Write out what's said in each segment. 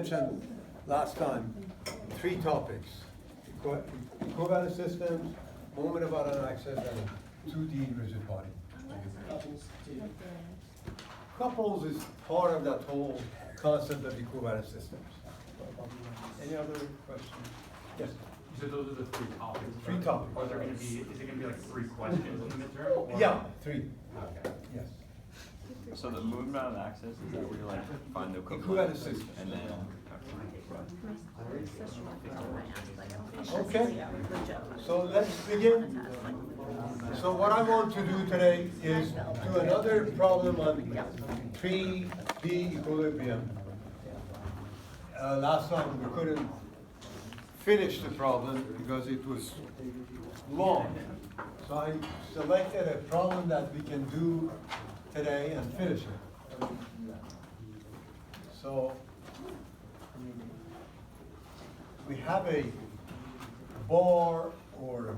mentioned last time 3 topics: equivalent systems, moment of autonomous access, and 2D rigid body. Couples is part of that whole concept of equivalent systems. Any other questions? Yes. You said those are the 3 topics. 3 topics. Are there going to be? Is it going to be like 3 questions in the midterm? Or? Yeah, 3. Okay. Yes. So the movement of access, is that where you like find the Equivalent system. and then Okay. So let's begin. So what I want to do today is do another problem on 3D equilibrium. Last time we couldn't finish the problem because it was long. So I selected a problem that we can do today and finish it. So we have a bar or a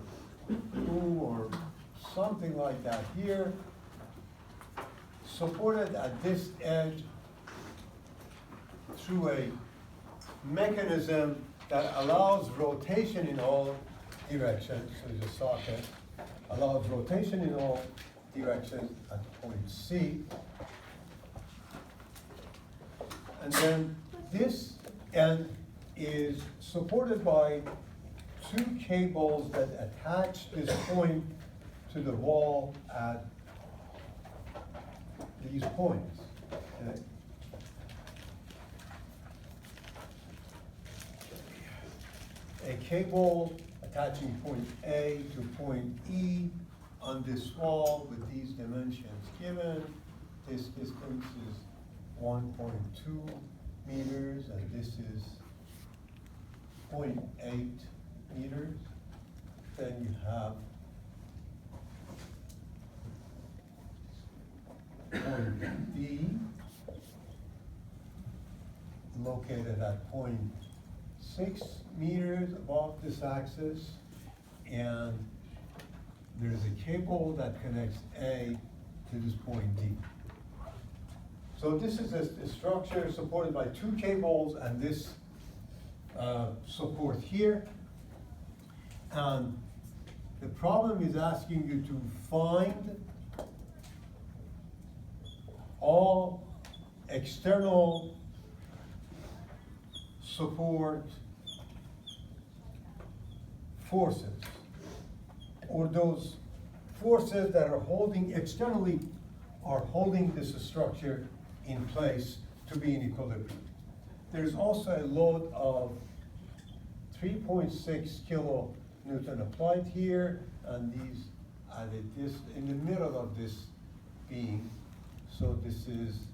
boom or something like that here, supported at this edge through a mechanism that allows rotation in all directions. So there's a socket, allows rotation in all directions at point C. And then this end is supported by 2 cables that attach this point to the wall at these points. Okay. A cable attaching point A to point E on this wall with these dimensions given. This distance is 1.2 meters and this is 0.8 meters. Then you have point D located at 0.6 meters above this axis, and there's a cable that connects A to this point D. So this is a structure supported by 2 cables and this support here. And the problem is asking you to find all external support forces, or those forces that are holding externally are holding this structure in place to be in equilibrium. There's also a load of 3.6 kilonewton applied here, and these added this in the middle of this beam. So this is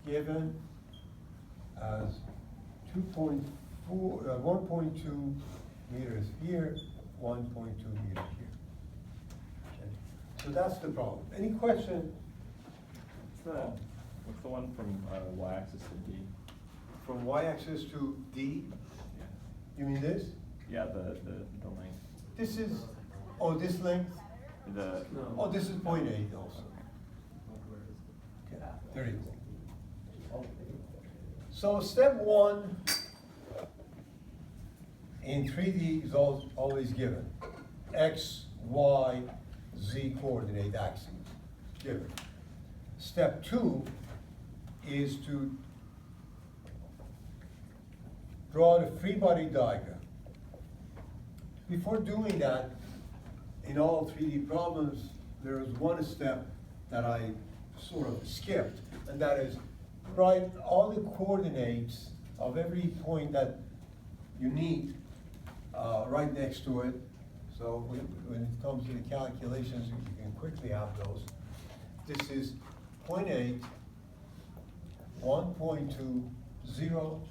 given as 1.2 meters here, 1.2 meters here. Okay. So that's the problem. Any question? what's the one from y-axis to D? From y-axis to D? Yeah. You mean this? Yeah, the length. This is, oh, this length? Oh, this is 0.8 also. Okay, there you go. So step 1 in 3D is always given. X, Y, Z coordinate axes, given. Step 2 is to draw the free body diagram. Before doing that, in all 3D problems, there is one step that I sort of skipped, and that is write all the coordinates of every point that you need right next to it. So when it comes to the calculations, you can quickly have those. This is 0.8, 1.2, 0.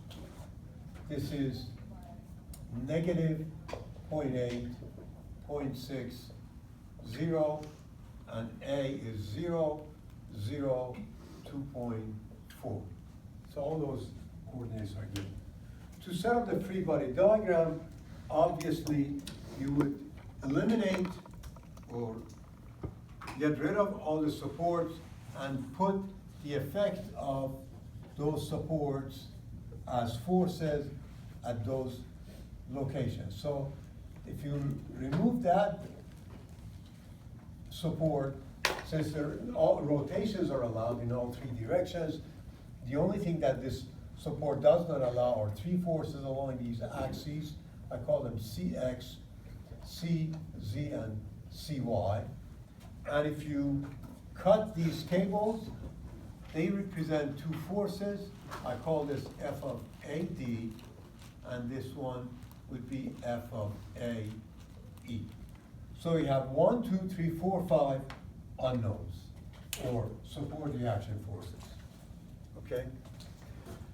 This is negative 0.8, 0.6, 0, and A is 0, 0, 2.4. So all those coordinates are given. To set up the free body diagram, obviously you would eliminate or get rid of all the supports and put the effect of those supports as forces at those locations. So if you remove that support, since all rotations are allowed in all three directions, the only thing that this support does not allow are three forces along these axes. I call them CX, CZ, and CY. And if you cut these cables, they represent two forces. I call this F of AD, and this one would be F of AE. So we have 1, 2, 3, 4, 5 unknowns, or support reaction forces, okay?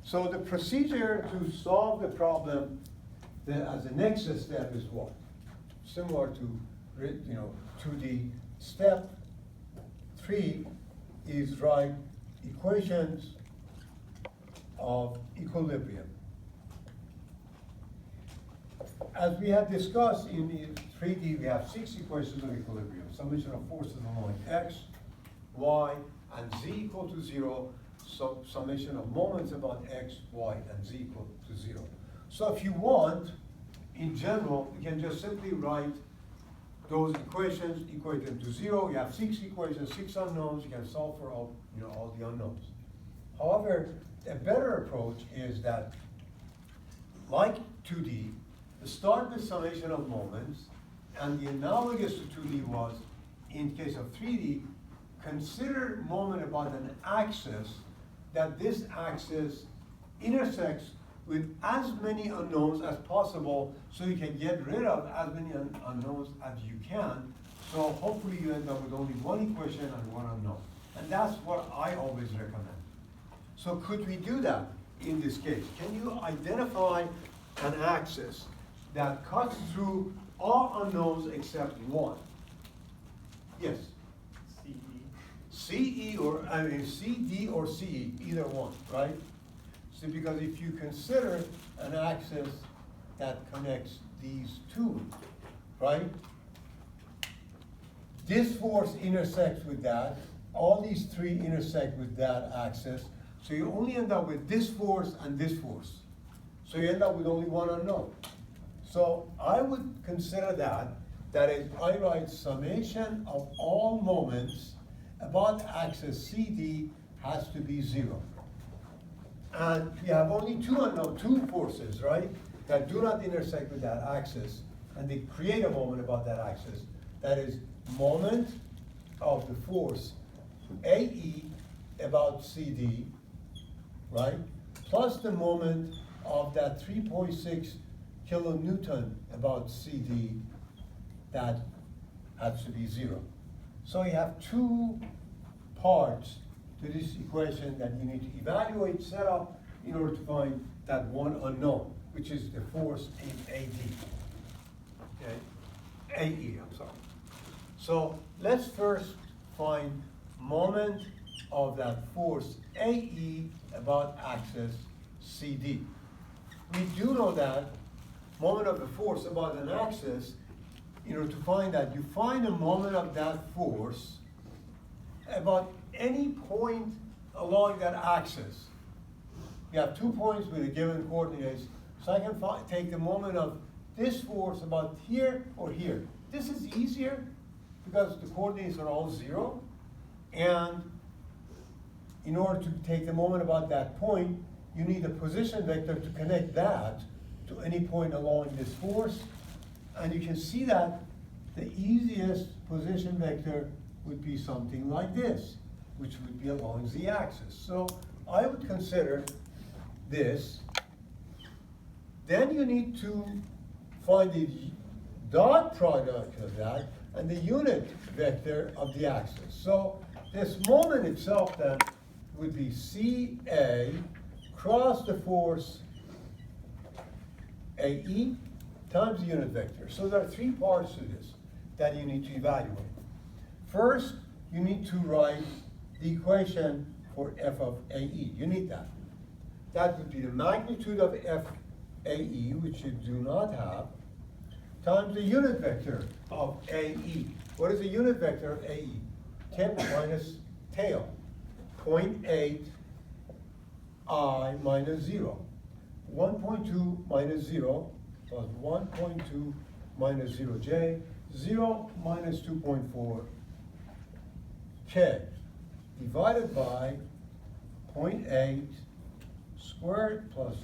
So the procedure to solve the problem as a next step is what? Similar to, 2D. Step 3 is write equations of equilibrium. As we have discussed in the 3D, we have 6 equations of equilibrium. Summation of forces along x, y, and z equal to 0. So summation of moments about x, y, and z equal to 0. So if you want, in general, you can just simply write those equations, equate them to 0. You have 6 equations, 6 unknowns. You can solve for all the unknowns. However, a better approach is that, like 2D, start with summation of moments, and the analogous to 2D was, in case of 3D, consider moment about an axis, that this axis intersects with as many unknowns as possible, so you can get rid of as many unknowns as you can. So hopefully you end up with only one equation and one unknown. And that's what I always recommend. So could we do that in this case? Can you identify an axis that cuts through all unknowns except one? Yes? CE or, CD or CE, either one, right? So because if you consider an axis that connects these two, right? This force intersects with that, all these three intersect with that axis, so you only end up with this force and this force. So you end up with only one unknown. So I would consider that is, I write summation of all moments about axis CD has to be 0. And we have only two forces, right, that do not intersect with that axis, and they create a moment about that axis. That is moment of the force AE about CD, right, plus the moment of that 3.6 kilonewton about CD, that has to be 0. So you have two parts to this equation that you need to evaluate, set up, in order to find that one unknown, which is the force in AD. Okay? AE, I'm sorry. So let's first find moment of that force AE about axis CD. We do know that moment of the force about an axis, in order to find that, you find a moment of that force about any point along that axis. You have 2 points with a given coordinates, so I can take the moment of this force about here or here. This is easier because the coordinates are all 0, and in order to take the moment about that point, you need a position vector to connect that to any point along this force. And you can see that the easiest position vector would be something like this, which would be along the axis. So I would consider this. Then you need to find the dot product of that and the unit vector of the axis. So this moment itself then would be CA cross the force AE times the unit vector. So there are 3 parts to this that you need to evaluate. First, you need to write the equation for F of AE. You need that. That would be the magnitude of FAE, which you do not have, times the unit vector of AE. What is the unit vector of AE? Tip minus tail. 0.8 I minus 0. 1.2 minus 0 plus 1.2 minus 0j, 0 minus 2.4 k, divided by 0.8 squared plus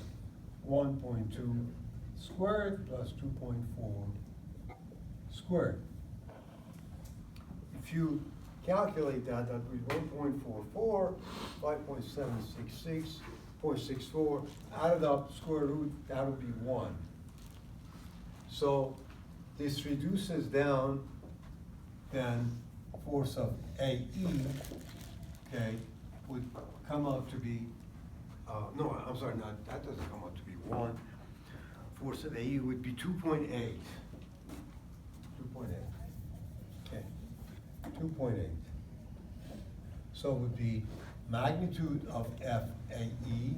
1.2 squared plus 2.4 squared. If you calculate that, that would be 1.44, 5.766, 0.64, added up, square root, that would be 1. So this reduces down, then force of AE, okay, would come out to be, no, I'm sorry, not, that doesn't come out to be 1. Force of AE would be 2.8. 2.8. Okay, 2.8. So it would be magnitude of FAE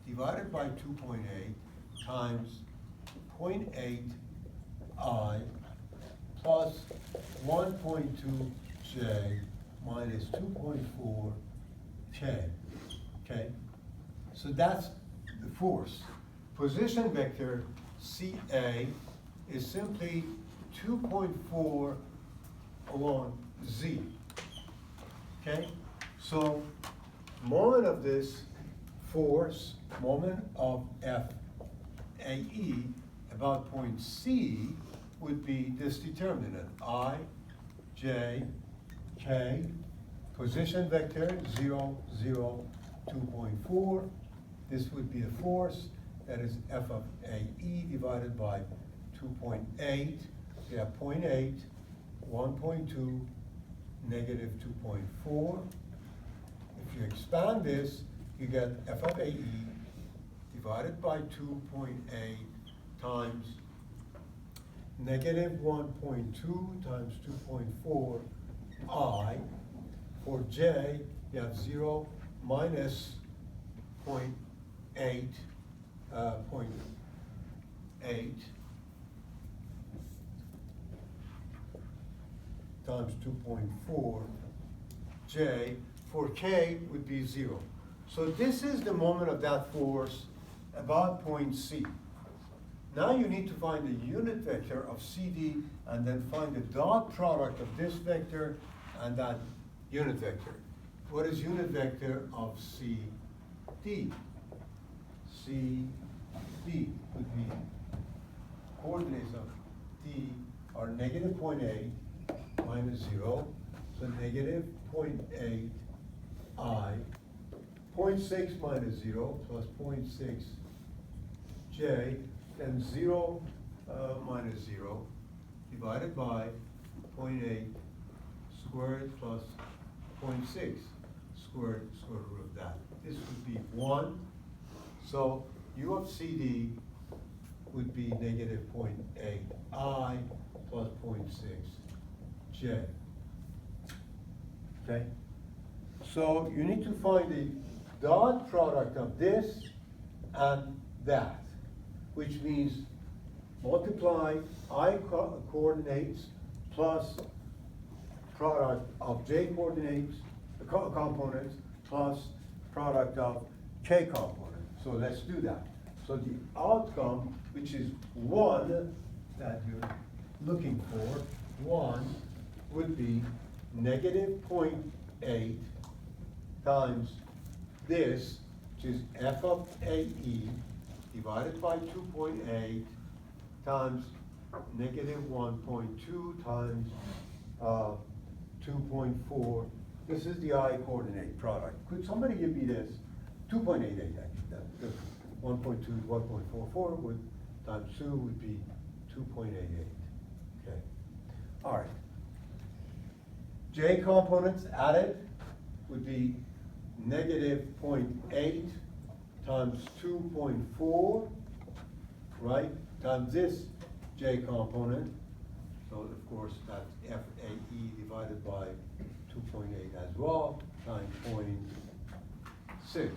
divided by 2.8 times 0.8 I plus 1.2 J minus 2.4 K. Okay? So that's the force. Position vector CA is simply 2.4 along Z. Okay? So moment of this force, moment of FAE about point C would be this determinant, I, J, K, position vector 0, 0, 2.4. This would be the force, that is F of AE divided by 2.8. We have 0.8, 1.2, negative 2.4. If you expand this, you get F of AE divided by 2.8 times negative 1.2 times 2.4 I. For J, you have 0 minus 0.8, 0.8 times 2.4 J. For K would be 0. So this is the moment of that force about point C. Now you need to find the unit vector of CD and then find the dot product of this vector and that unit vector. What is unit vector of CD? CD would be coordinates of D are negative 0.8 minus 0, so negative 0.8 I, 0.6 minus 0 plus 0.6 J, then 0 minus 0 divided by 0.8 squared plus 0.6 square root of that. This would be 1. So U of CD would be negative 0.8 I plus 0.6 J. Okay? So you need to find the dot product of this and that, which means multiply I coordinates plus product of J coordinates, components, plus product of K components. So let's do that. So the outcome, which is 1 that you're looking for, 1 would be negative 0.8 times this, which is F of AE, divided by 2.8 times negative 1.2 times 2.4. This is the I coordinate product. Could somebody give me this? 2.88 actually. That 1.2 is 1.44 would times 2 would be 2.88. Okay. All right. J components added would be negative 0.8 times 2.4, right, times this J component. So of course that's FAE divided by 2.8 as well, times 0.6.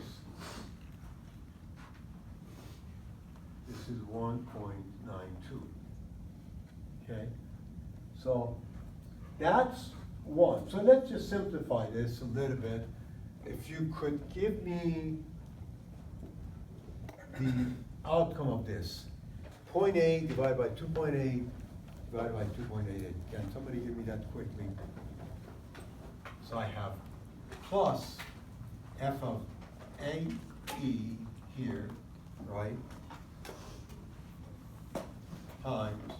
This is 1.92. Okay? So that's 1. So let's just simplify this a little bit. If you could give me the outcome of this. 0.8 divided by 2.8 divided by 2.88. Can somebody give me that quickly? So I have plus f of AE here, right? Times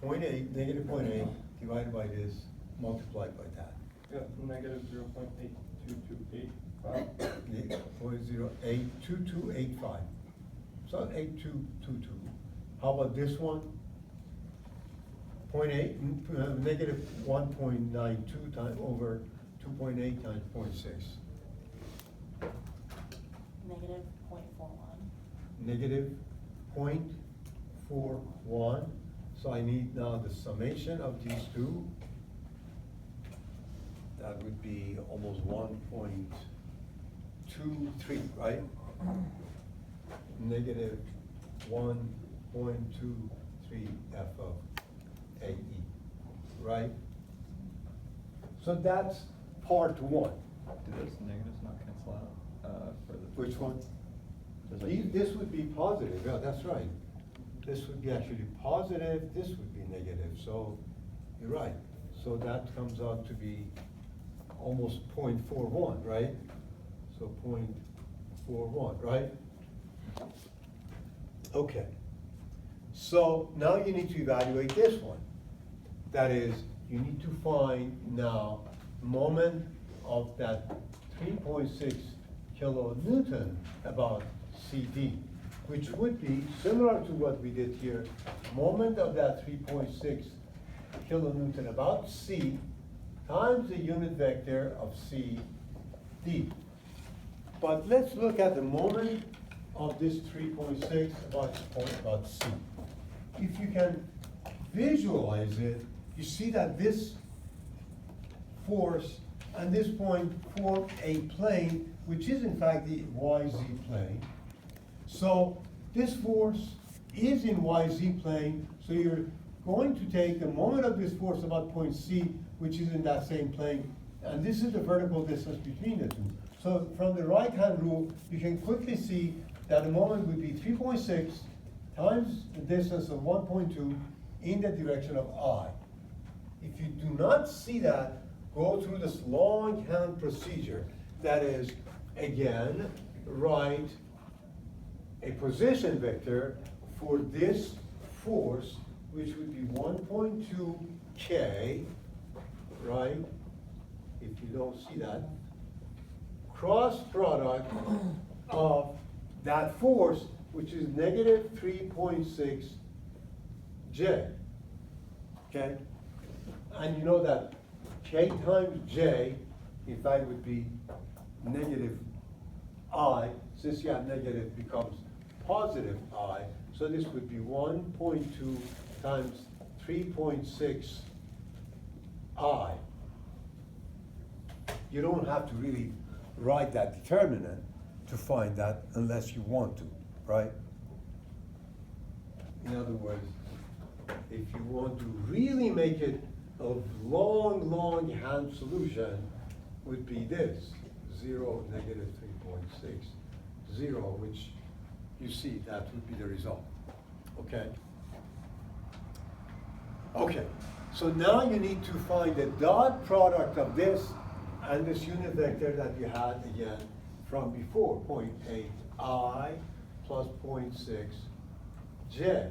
0.8, negative 0.8 divided by this, multiplied by that. Yeah, negative 0.8228. 0.082285. So 8222. How about this one? 0.8, negative 1.92 times over 2.8 times 0.6. Negative 0.41. Negative 0.41. So I need now the summation of these two. That would be almost 1.23, right? Negative 1.23 f of AE, right? So that's part one. Do those negatives not cancel out, for the? Which one? There's like- This would be positive, yeah, that's right. This would be actually positive, this would be negative, so you're right. So that comes out to be almost 0.41, right? So 0.41, right? Okay. So now you need to evaluate this one. That is, you need to find now moment of that 3.6 kilonewton about CD, which would be similar to what we did here. Moment of that 3.6 kilonewton about C times the unit vector of CD. But let's look at the moment of this 3.6 about C. If you can visualize it, you see that this force and this point form a plane, which is in fact the YZ plane. So this force is in YZ plane, so you're going to take the moment of this force about point C, which is in that same plane, and this is the vertical distance between the two. So from the right-hand rule, you can quickly see that the moment would be 3.6 times the distance of 1.2 in the direction of I. If you do not see that, go through this longhand procedure. That is, again, write a position vector for this force, which would be 1.2 K, right? If you don't see that, cross product of that force, which is negative 3.6 J, okay? And you know that K times J, in fact, would be negative I. Since you have negative, becomes positive I. So this would be 1.2 times 3.6 I. You don't have to really write that determinant to find that unless you want to, right? In other words, if you want to really make it a long hand solution, would be this, 0, negative 3.6, 0, which you see that would be the result, okay? Okay, so now you need to find the dot product of this and this unit vector that you had again from before, 0.8 I plus 0.6 J.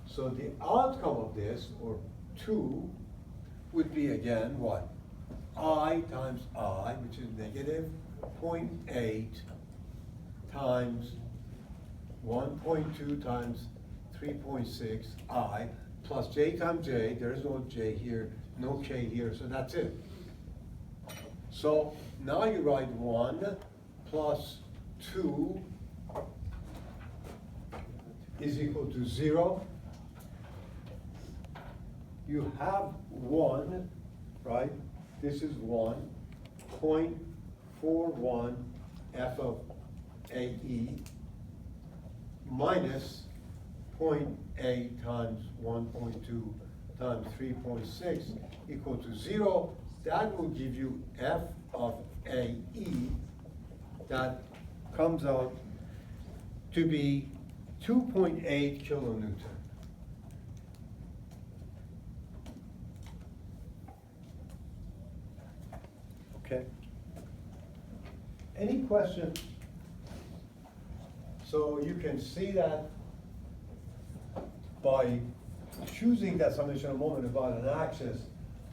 So the outcome of this, or 2, would be again what? I times I, which is negative 0.8 times 1.2 times 3.6 I plus J times J. There is no J here, no K here, so that's it. So now you write 1 plus 2 is equal to 0. You have 1, right? This is 1.41 f of AE minus 0.8 times 1.2 times 3.6 equal to 0. That will give you f of AE. That comes out to be 2.8 kilonewton. Okay. Any questions? So you can see that by choosing that summation of moment about an axis,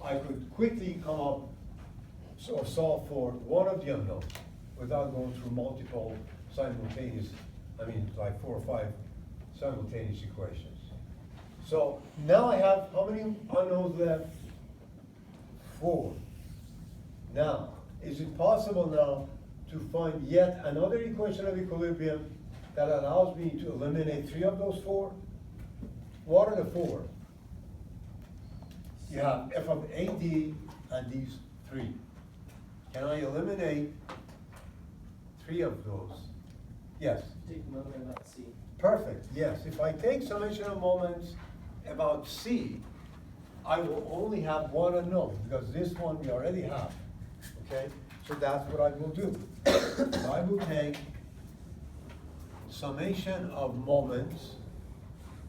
I could quickly come up or solve for one of the unknowns without going through multiple simultaneous, like 4 or 5 simultaneous equations. So now I have how many unknowns left? 4. Now, is it possible now to find yet another equation of equilibrium that allows me to eliminate 3 of those 4? What are the 4? You have f of AD and these 3. Can I eliminate 3 of those? Yes. Take the moment about C. Perfect, yes. If I take summation of moments about C, I will only have one unknown, because this one we already have, okay? So that's what I will do. So I will take summation of moments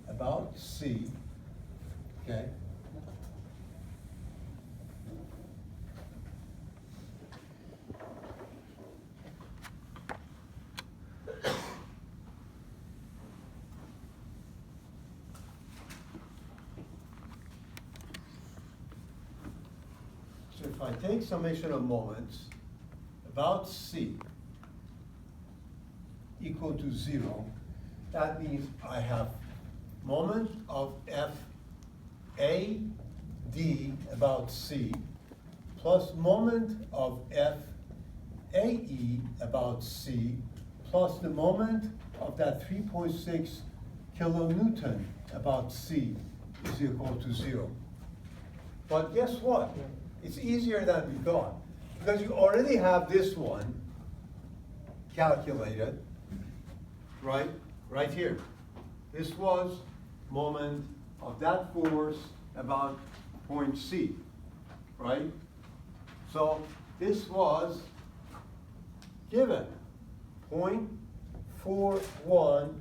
about C, okay? So if I take summation of moments about C equal to 0, that means I have moment of f a d about C plus moment of f a e about C plus the moment of that 3.6 kilonewton about C is equal to 0. But guess what? It's easier than we thought, because you already have this one calculated, right? Right here. This was moment of that force about point C, right? So this was given 0.41.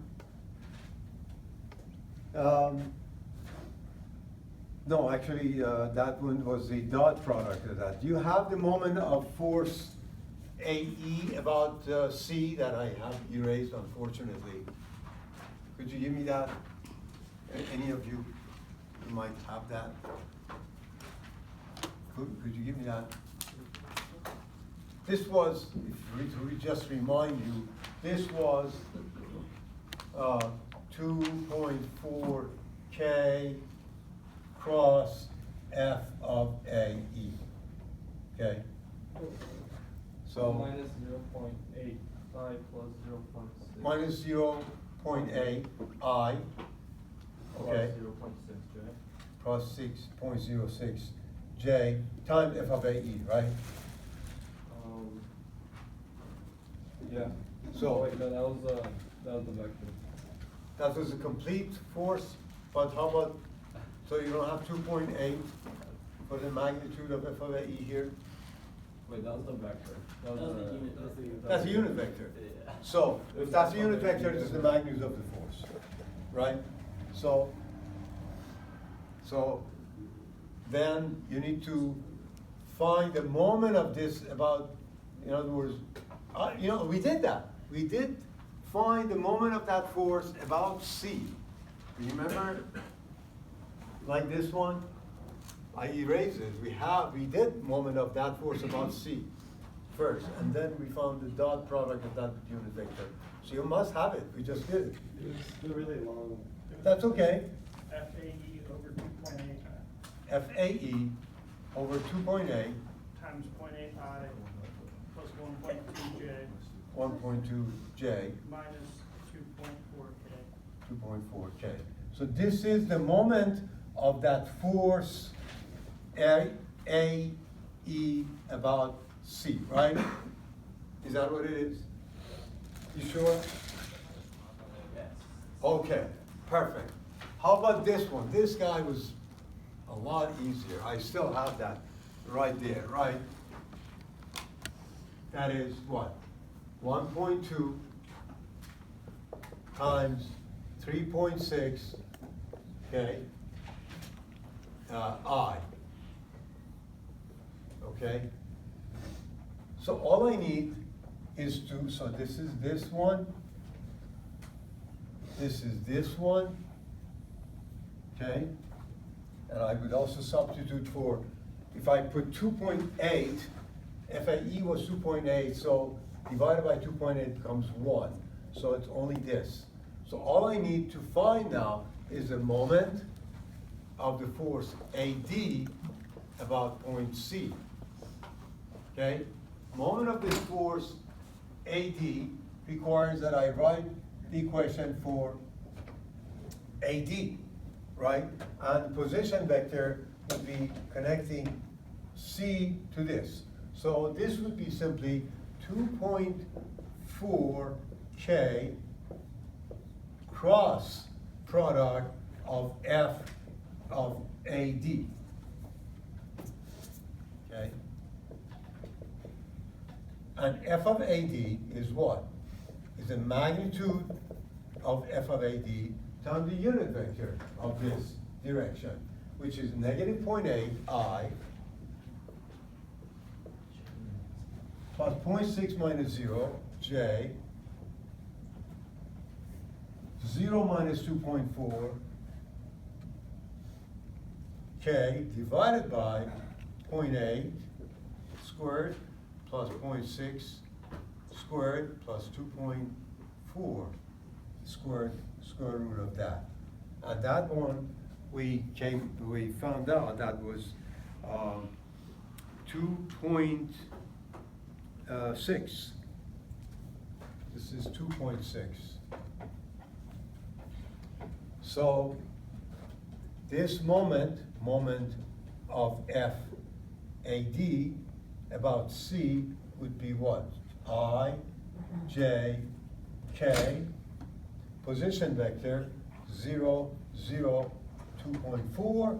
No, actually, that one was the dot product of that. You have the moment of force AE about C that I have erased, unfortunately. Could you give me that? Any of you might have that? Could you give me that? This was, if we just remind you, this was 2.4 K cross f of a e. Okay? So minus 0.85 plus 0.6. minus 0.8 I, okay, Plus 0.6, J. plus 6.06 J times f of a e, right? Yeah. So- wait, no, that was the vector. That was a complete force, but how about, so you don't have 2.8 for the magnitude of f of a e here? Wait, that was the vector. That was the unit. That's a unit vector. Yeah. So if that's a unit vector, this is the magnitude of the force, right? So then you need to find the moment of this about, in other words, we did that. We did find the moment of that force about C. Remember, like this one? I erased it. We did moment of that force about C first, and then we found the dot product of that unit vector. So you must have it. We just did it. It's really long. That's okay. FAE over 2.8 FAE over 2.8, times 0.8I plus 1.2J 1.2 J, minus 2.4K. 2.4 K. So this is the moment of that force A E about C, right? Is that what it is? You sure? Yes. Okay, perfect. How about this one? This guy was a lot easier. I still have that right there, right? That is what? 1.2 times 3.6, okay, I. Okay? So all I need is to, so this is this one, this is this one, okay? And I would also substitute for, if I put 2.8, FAE was 2.8, so divided by 2.8 becomes 1. So it's only this. So all I need to find now is the moment of the force AD about point C. Okay? Moment of this force AD requires that I write the equation for AD, right? And position vector would be connecting C to this. So this would be simply 2.4 K cross product of F of AD. Okay? And F of AD is what? Is the magnitude of F of AD times the unit vector of this direction, which is negative 0.8 I plus 0.6 minus 0, J, 0 minus 2.4, K, divided by 0.8 squared plus 0.6 squared plus 2.4 squared square root of that. And that one, we found out that was 2.6. This is 2.6. So this moment of FAD about C would be what? I, J, K, position vector 0, 0, 2.4.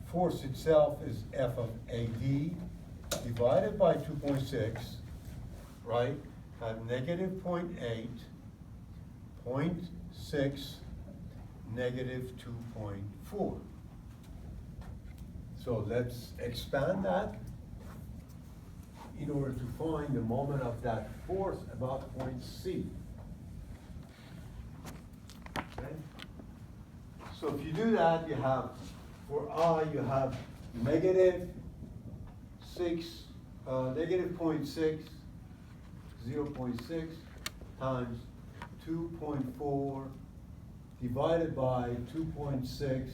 Force itself is F of AD divided by 2.6, right? At negative 0.8, 0.6, negative 2.4. So let's expand that in order to find the moment of that force about point C. Okay? So if you do that, you have, for I, you have negative 0.6, 0.6 times 2.4 divided by 2.6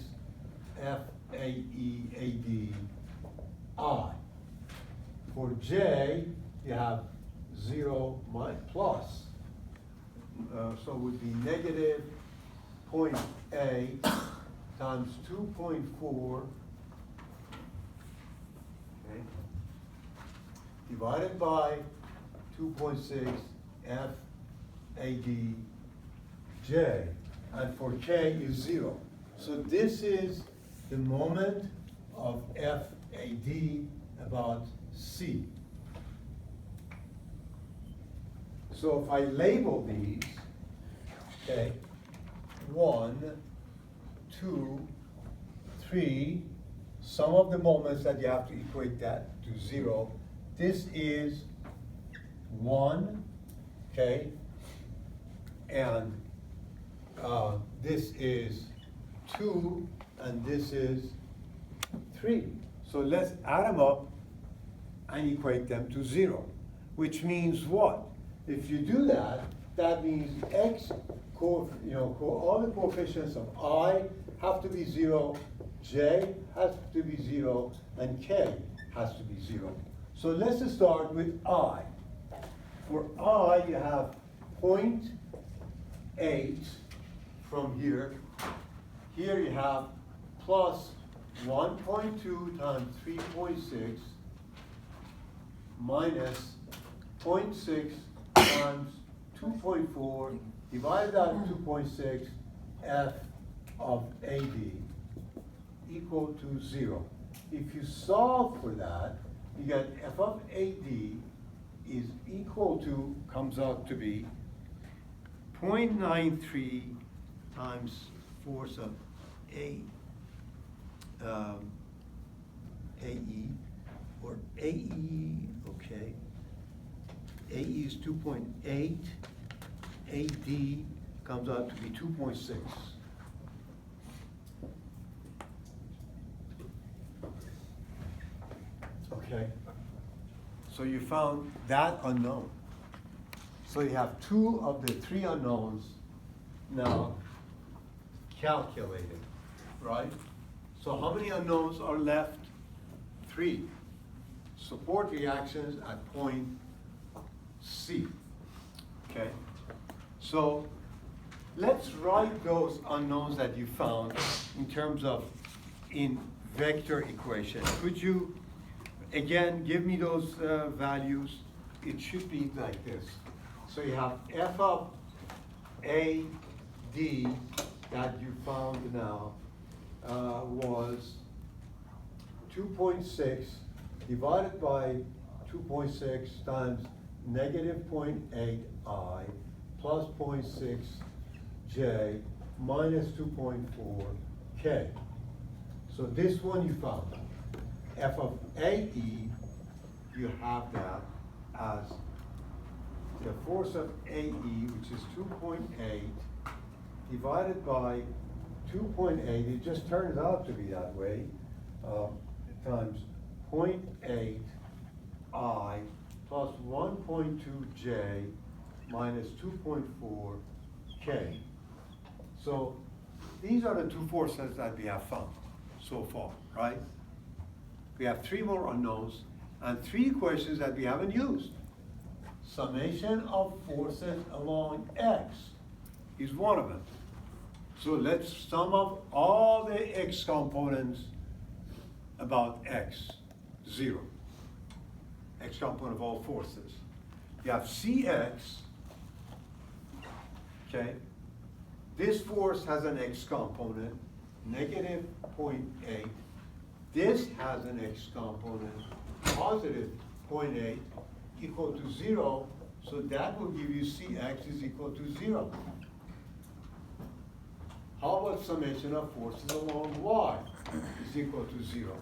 FAEAD I. For J, you have 0 plus, so it would be negative 0.8 times 2.4, okay, divided by 2.6 FAD J, and for K is 0. So this is the moment of FAD about C. So if I label these, okay, 1, 2, 3, some of the moments that you have to equate that to 0, this is 1, okay, and this is 2, and this is 3. So let's add them up and equate them to 0, which means what? If you do that, that means x, all the coefficients of I have to be 0, J has to be 0, and K has to be 0. So let's just start with I. For I, you have 0.8 from here. Here you have plus 1.2 times 3.6 minus 0.6 times 2.4 divided out of 2.6 F of AD equal to 0. If you solve for that, you get F of AD is equal to, comes out to be 0.93 times force of AE, or AE, okay. AE is 2.8, AD comes out to be 2.6. Okay, so you found that unknown. So you have two of the three unknowns now calculated, right? So how many unknowns are left? 3. Support reactions at point C, okay? So let's write those unknowns that you found in terms of in vector equation. Could you, again, give me those values? It should be like this. So you have f of a d that you found now was 2.6 divided by 2.6 times negative 0.8 I plus 0.6 j minus 2.4 k. So this one you found. F of AE, you have that as the force of AE, which is 2.8 divided by 2.8, it just turns out to be that way, times 0.8 I plus 1.2 J minus 2.4 K. So these are the two forces that we have found so far, right? We have 3 more unknowns and 3 equations that we haven't used. Summation of forces along X is one of them. So let's sum up all the X components about X, 0. X component of all forces. You have Cx, okay? This force has an X component, negative 0.8. This has an X component, positive 0.8, equal to 0. So that will give you Cx is equal to 0. How about summation of forces along Y is equal to 0?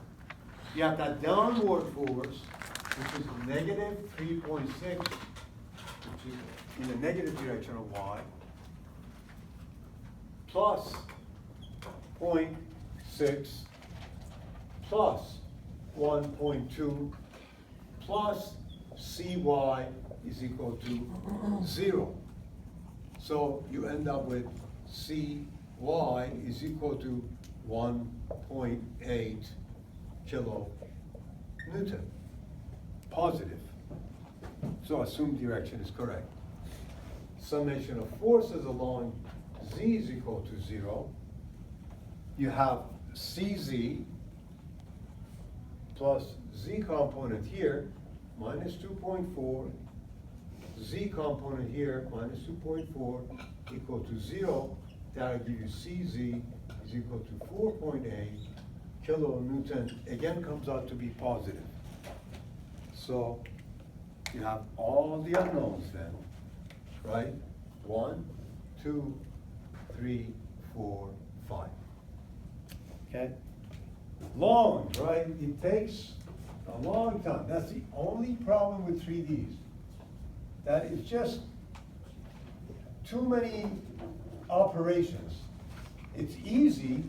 You have that downward force, which is negative 3.6, which is in the negative direction of Y, plus 0.6 plus 1.2 plus Cy is equal to 0. So you end up with Cy is equal to 1.8 kilonewton, positive. So assumed direction is correct. Summation of forces along Z is equal to 0. You have Cz plus Z component here, minus 2.4, Z component here, minus 2.4, equal to 0. That'll give you Cz is equal to 4.8 kilonewton. Again, comes out to be positive. So you have all the unknowns then, right? 1, 2, 3, 4, 5. Okay? Long, right? It takes a long time. That's the only problem with 3Ds. That is just too many operations. It's easy,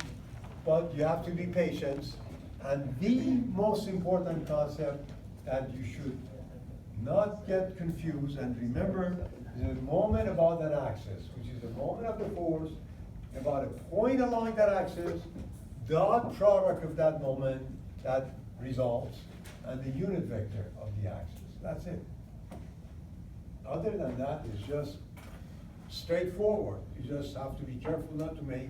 but you have to be patient. And the most important concept that you should not get confused and remember the moment about that axis, which is the moment of the force, about a point along that axis, dot product of that moment, that results, and the unit vector of the axis. That's it. Other than that, it's just straightforward. You just have to be careful not to make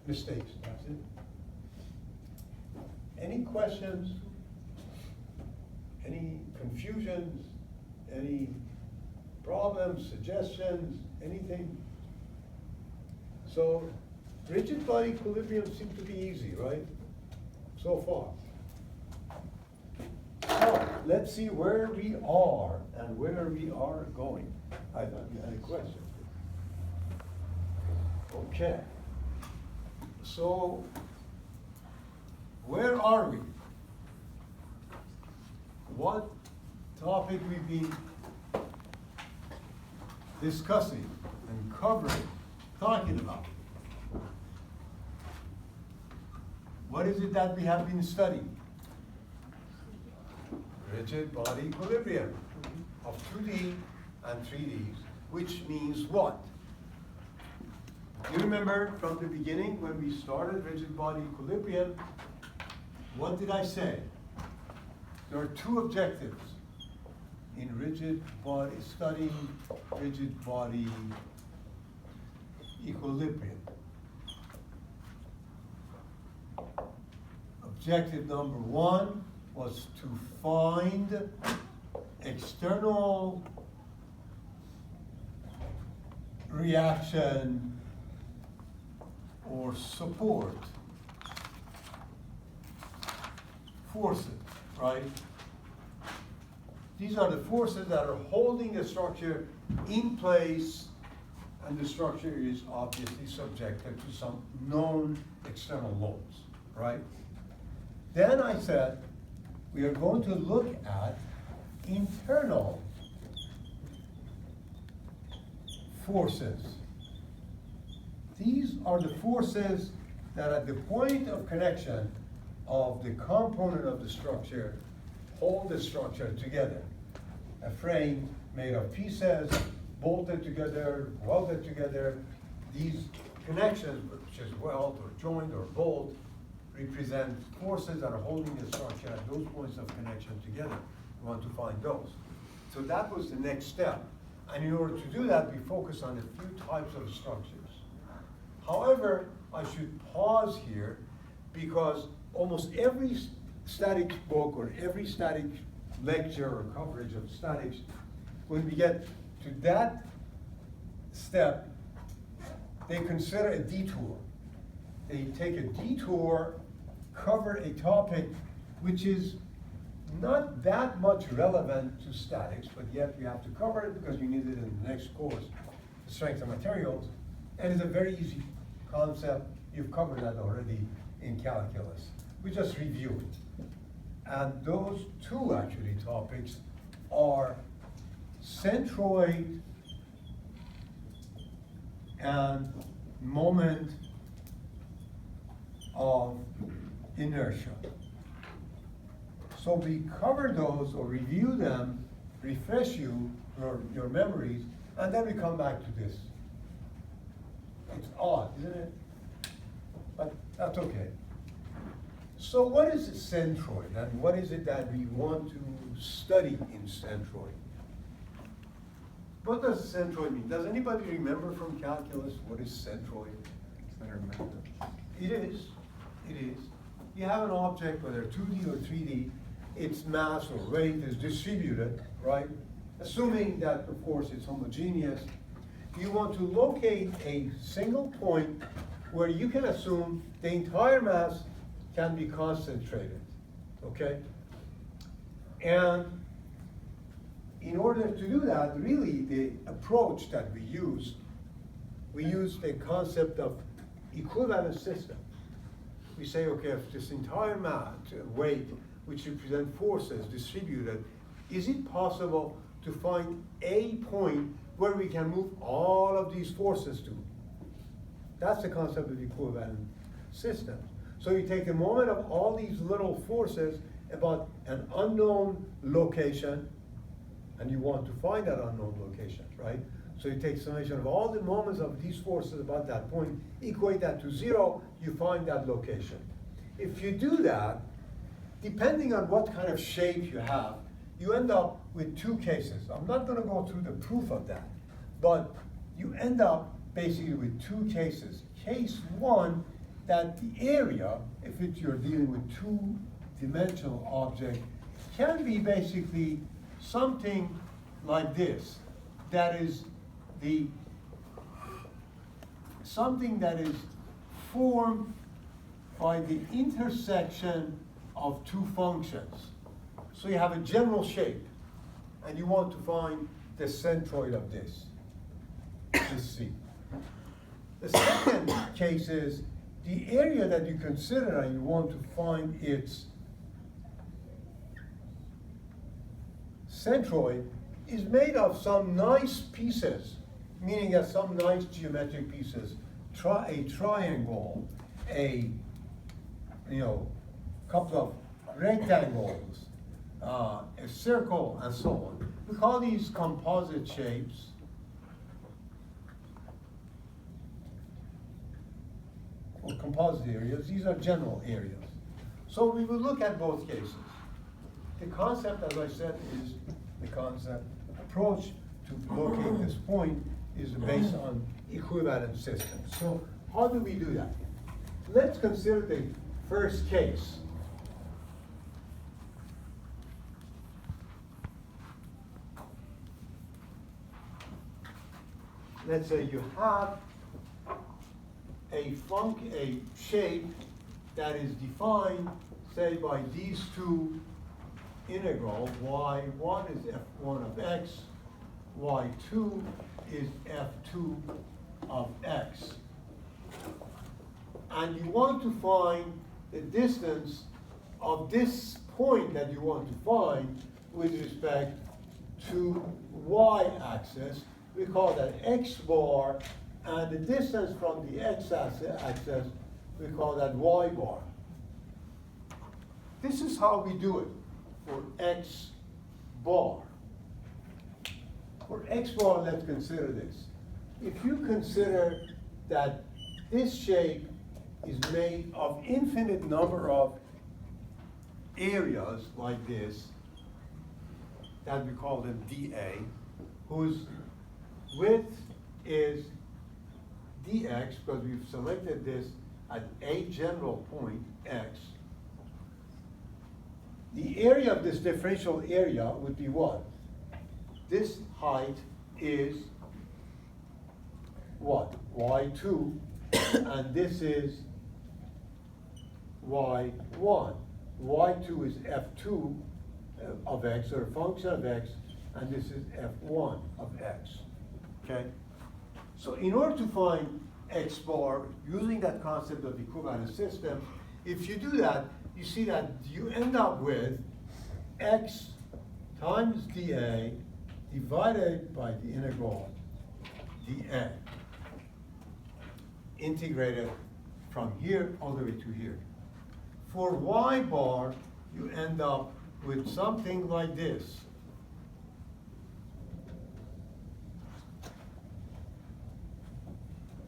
mistakes. That's it. Any questions? Any confusions? Any problems, suggestions, anything? So, rigid body equilibrium seems to be easy, right? So far. So, let's see where we are and where we are going. I thought you had a question. Okay. So, where are we? What topic we've been discussing and covering, talking about? What is it that we have been studying? Rigid body equilibrium of 2D and 3Ds, which means what? You remember from the beginning when we started rigid body equilibrium, what did I say? There are two objectives in studying rigid body equilibrium. Objective number one was to find external reaction or support forces, right? These are the forces that are holding the structure in place, and the structure is obviously subjected to some known external loads, right? Then I said, we are going to look at internal forces. These are the forces that at the point of connection of the component of the structure hold the structure together. A frame made of pieces, bolted together, welded together. These connections, which is weld or joint or bolt, represent forces that are holding the structure at those points of connection together. We want to find those. So that was the next step. And in order to do that, we focus on a few types of structures. However, I should pause here because almost every static book or every static lecture or coverage of statics, when we get to that step, they consider a detour. They take a detour, cover a topic which is not that much relevant to statics, but yet we have to cover it because we need it in the next course, strength of materials. And it's a very easy concept. You've covered that already in calculus. We just review it. And those two actually topics are centroid and moment of inertia. So we cover those or review them, refresh your memories, and then we come back to this. It's odd, isn't it? But that's okay. So what is centroid, and what is it that we want to study in centroid? What does centroid mean? Does anybody remember from calculus what is centroid? Center method. It is. It is. You have an object, whether 2D or 3D, its mass or weight is distributed, right? Assuming that, of course, it's homogeneous. You want to locate a single point where you can assume the entire mass can be concentrated, okay? And in order to do that, really the approach that we use the concept of equivalent system. We say, okay, if this entire mass, weight, which represent forces distributed, is it possible to find a point where we can move all of these forces to? That's the concept of equivalent system. So you take the moment of all these little forces about an unknown location, and you want to find that unknown location, right? So you take summation of all the moments of these forces about that point, equate that to 0, you find that location. If you do that, depending on what kind of shape you have, you end up with two cases. I'm not going to go through the proof of that, but you end up basically with two cases. Case one, that the area, if you're dealing with two-dimensional object, can be basically something like this. That is something that is formed by the intersection of two functions. So you have a general shape, and you want to find the centroid of this C. The second case is the area that you consider and you want to find its centroid is made of some nice pieces, meaning that some nice geometric pieces, a triangle, a couple of rectangles, a circle, and so on. We call these composite shapes. Or composite areas. These are general areas. So we will look at both cases. The concept, as I said, is the concept approach to locate this point is based on equivalent systems. So how do we do that? Let's consider the first case. Let's say you have a shape that is defined, say, by these two integrals. Y1 is f1 of x, y2 is f2 of x. And you want to find the distance of this point that you want to find with respect to y-axis. We call that x bar, and the distance from the x-axis, we call that y bar. This is how we do it for x bar. For x bar, let's consider this. If you consider that this shape is made of infinite number of areas like this, that we call them dA, whose width is dx, because we've selected this at a general point, x. The area of this differential area would be what? This height is what? y2, and this is y1. y2 is f2 of x, or a function of x, and this is f1 of x, okay? So in order to find x bar, using that concept of equivalent system, if you do that, you see that you end up with x times dA divided by the integral dA, integrated from here all the way to here. For y bar, you end up with something like this.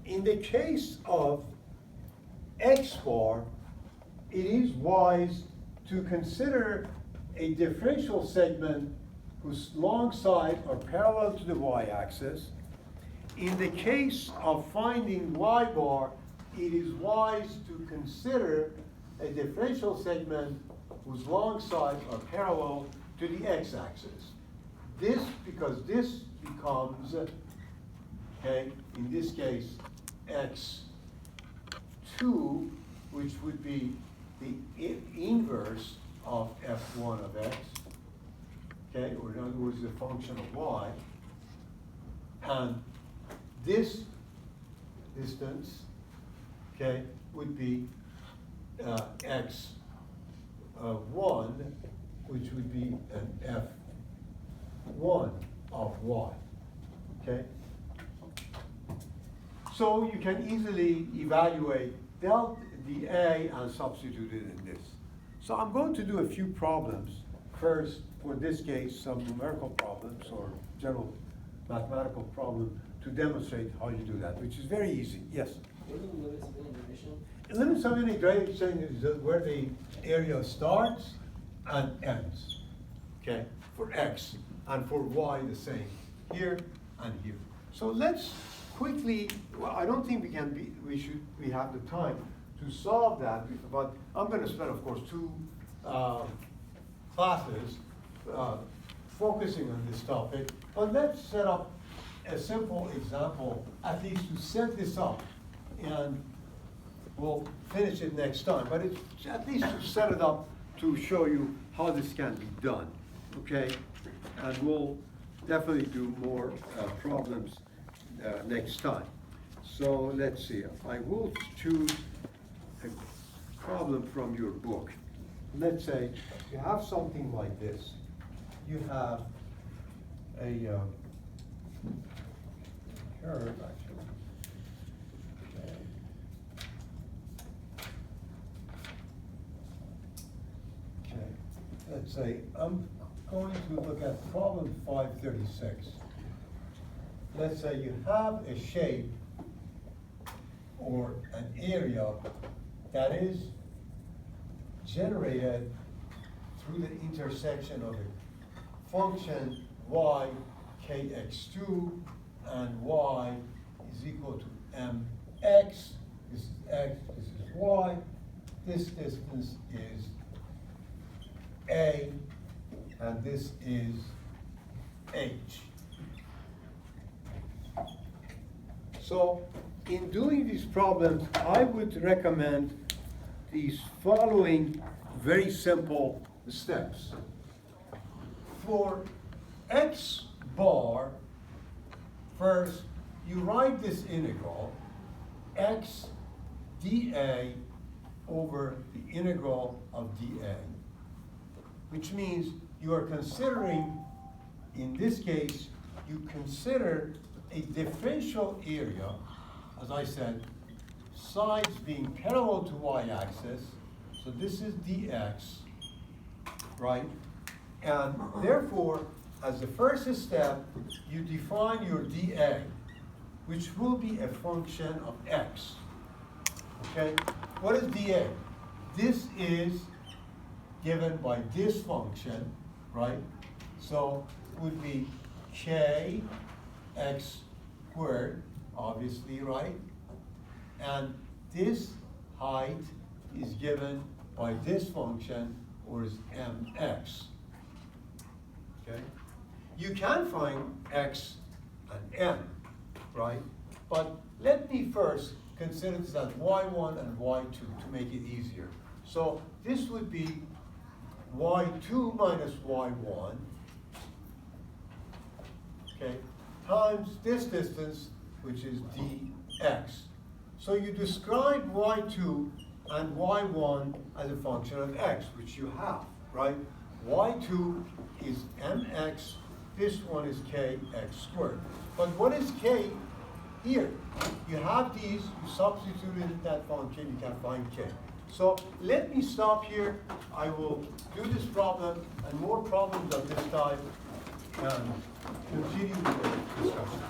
In the case of x bar, it is wise to consider a differential segment whose long sides are parallel to the y-axis. In the case of finding y bar, it is wise to consider a differential segment whose long sides are parallel to the x-axis. This, because this becomes, okay, in this case, x2, which would be the inverse of f1 of x, okay, or in other words, the function of y. And this distance, okay, would be x1, which would be an f1 of y, okay? So you can easily evaluate delta dA and substitute it in this. So I'm going to do a few problems. First, for this case, some numerical problems or general mathematical problem to demonstrate how you do that, which is very easy. Yes? What are the limits of integration? Limits of integration is where the area starts and ends, okay, for x, and for y the same, here and here. So let's quickly, well, I don't think we have the time to solve that, but I'm going to spend, of course, 2 classes focusing on this topic. But let's set up a simple example, at least to set this up, and we'll finish it next time. But it's at least to set it up to show you how this can be done, okay? And we'll definitely do more problems next time. So let's see, I will choose a problem from your book. Let's say you have something like this. You have a curve, actually. Okay. Okay, let's say I'm going to look at problem 536. Let's say you have a shape or an area that is generated through the intersection of a function y kx2 and y is equal to mx. This is x, this is y. This distance is a, and this is h. So in doing these problems, I would recommend these following very simple steps. For x bar, first you write this integral, x dA over the integral of dA, which means you are considering, in this case, you consider a differential area, as I said, sides being parallel to y-axis, so this is dx, right? And therefore, as the first step, you define your dA, which will be a function of x. Okay? What is dA? This is given by this function, right? So it would be k x squared, obviously, right? And this height is given by this function, or is mx. Okay? You can find x and m, right? But let me first consider this as y1 and y2 to make it easier. So this would be y2 minus y1, okay, times this distance, which is dx. So you describe y2 and y1 as a function of x, which you have, right? y2 is mx, this one is kx squared. But what is k here? You have these, you substitute in that function, you can find k. So let me stop here. I will do this problem and more problems of this type and continue the discussion.